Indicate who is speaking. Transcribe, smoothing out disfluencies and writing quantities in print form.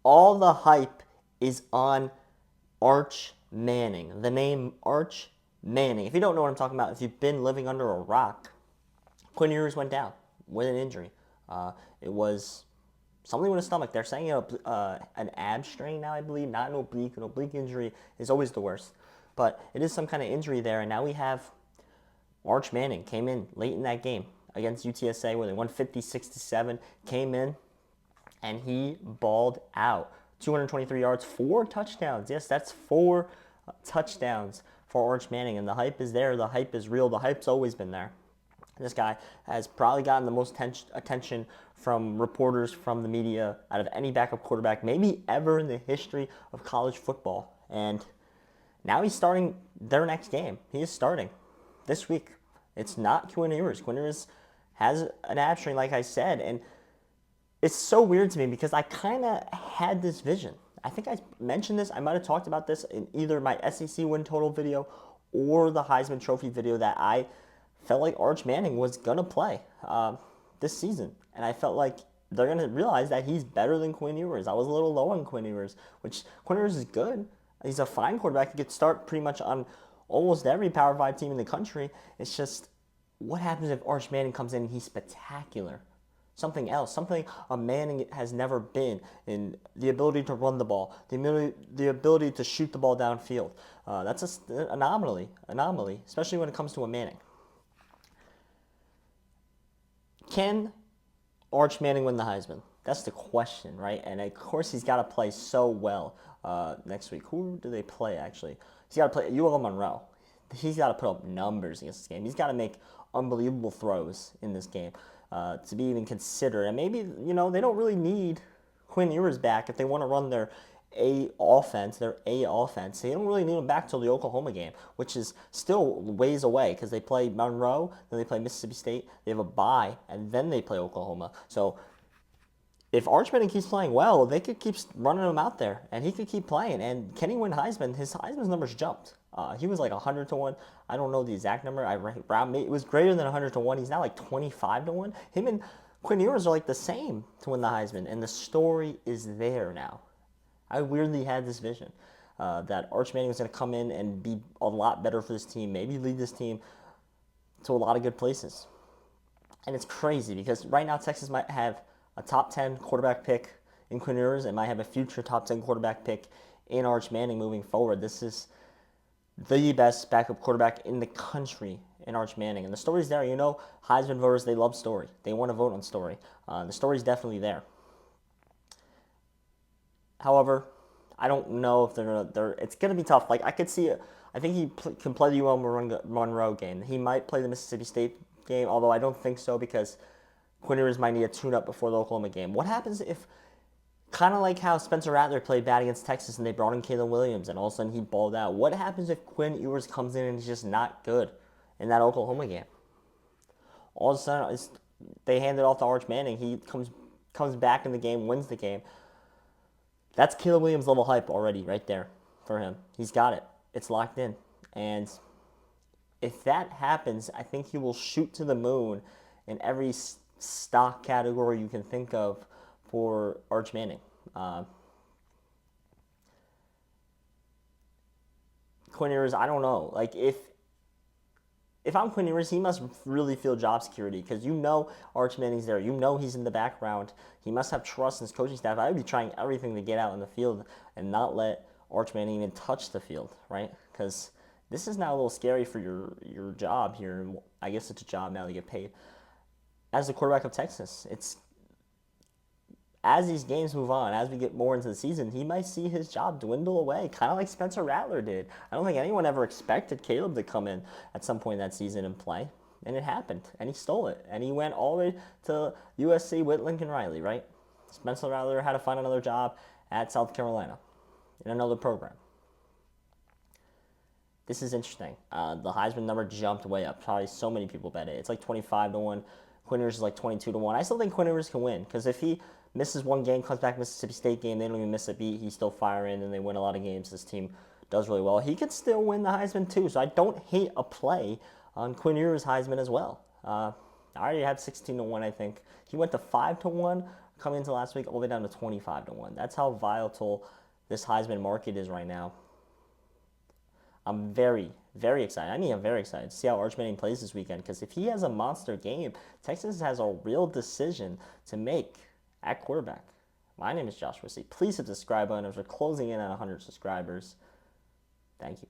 Speaker 1: All the hype is on Arch Manning. The name Arch Manning. If you don't know what I'm talking about, if you've been living under a rock, Quinn Ewers went down with an injury. It was something with his stomach. They're saying an ab strain now, I believe, not an oblique. An oblique injury is always the worst. But it is some kind of injury there, and now we have Arch Manning came in late in that game against UTSA where they won 50-67, came in, and he balled out. 223 yards, 4 touchdowns. Yes, that's 4 touchdowns for Arch Manning, and the hype is there. The hype is real. The hype's always been there. This guy has probably gotten the most attention from reporters, from the media, out of any backup quarterback, maybe ever in the history of college football. And now he's starting their next game. He is starting this week. It's not Quinn Ewers. Quinn Ewers has an ab strain, like I said, and it's so weird to me because I kind of had this vision. I think I mentioned this. I might have talked about this in either my SEC win total video or the Heisman Trophy video that I felt like Arch Manning was going to play this season. And I felt like they're going to realize that he's better than Quinn Ewers. I was a little low on Quinn Ewers, which Quinn Ewers is good. He's a fine quarterback. He could start pretty much on almost every Power 5 team in the country. It's just, what happens if Arch Manning comes in and he's spectacular? Something else, something a Manning has never been, in the ability to run the ball, the ability to shoot the ball downfield. That's an anomaly, especially when it comes to a Manning. Can Arch Manning win the Heisman? That's the question, right? And of course, he's got to play so well next week. Who do they play, actually? He's got to play UL Monroe. He's got to put up numbers against this game. He's got to make unbelievable throws in this game to be even considered. And maybe, they don't really need Quinn Ewers back if they want to run their A offense. They don't really need him back till the Oklahoma game, which is still ways away because they play Monroe, then they play Mississippi State. They have a bye, and then they play Oklahoma. So if Arch Manning keeps playing well, they could keep running him out there, and he could keep playing. And can he win Heisman? His Heisman's numbers jumped. He was like 100 to 1. I don't know the exact number. It was greater than 100 to 1. He's now like 25 to 1. Him and Quinn Ewers are like the same to win the Heisman, and the story is there now. I weirdly had this vision that Arch Manning was going to come in and be a lot better for this team, maybe lead this team to a lot of good places. And it's crazy because right now Texas might have a top 10 quarterback pick in Quinn Ewers and might have a future top 10 quarterback pick in Arch Manning moving forward. This is the best backup quarterback in the country in Arch Manning. And the story's there. Heisman voters, they love story. They want to vote on story. The story's definitely there. However, I don't know if it's going to be tough. Like, I could see it. I think he can play the UL Monroe game. He might play the Mississippi State game, although I don't think so because Quinn Ewers might need a tune-up before the Oklahoma game. What happens if, kind of like how Spencer Rattler played bad against Texas and they brought in Caleb Williams and all of a sudden he balled out? What happens if Quinn Ewers comes in and he's just not good in that Oklahoma game? All of a sudden, they hand it off to Arch Manning. He comes back in the game, wins the game. That's Caleb Williams level hype already right there for him. He's got it. It's locked in. And if that happens, I think he will shoot to the moon in every stock category you can think of for Arch Manning. Quinn Ewers, I don't know. Like, if I'm Quinn Ewers, he must really feel job security because Arch Manning's there. He's in the background. He must have trust in his coaching staff. I would be trying everything to get out in the field and not let Arch Manning even touch the field, right? Because this is now a little scary for your job here. I guess it's a job now to get paid. As the quarterback of Texas, as these games move on, as we get more into the season, he might see his job dwindle away, kind of like Spencer Rattler did. I don't think anyone ever expected Caleb to come in at some point in that season and play, and it happened, and he stole it, and he went all the way to USC with Lincoln Riley, right? Spencer Rattler had to find another job at South Carolina in another program. This is interesting. The Heisman number jumped way up. Probably so many people bet it. It's like 25 to 1. Quinn Ewers is like 22 to 1. I still think Quinn Ewers can win because if he misses one game, comes back Mississippi State game, they don't even miss a beat. He's still firing, and they win a lot of games. This team does really well. He could still win the Heisman too, so I don't hate a play on Quinn Ewers' Heisman as well. I already had 16 to 1, I think. He went to 5 to 1 a coming into last week all the way down to 25-1. That's how volatile this Heisman market is right now. I'm very, very excited. I mean, I'm very excited to see how Arch Manning plays this weekend, because if he has a monster game, Texas has a real decision to make at quarterback. My name is Joshua C. Please hit the subscribe button as we're closing in on 100 subscribers. Thank you.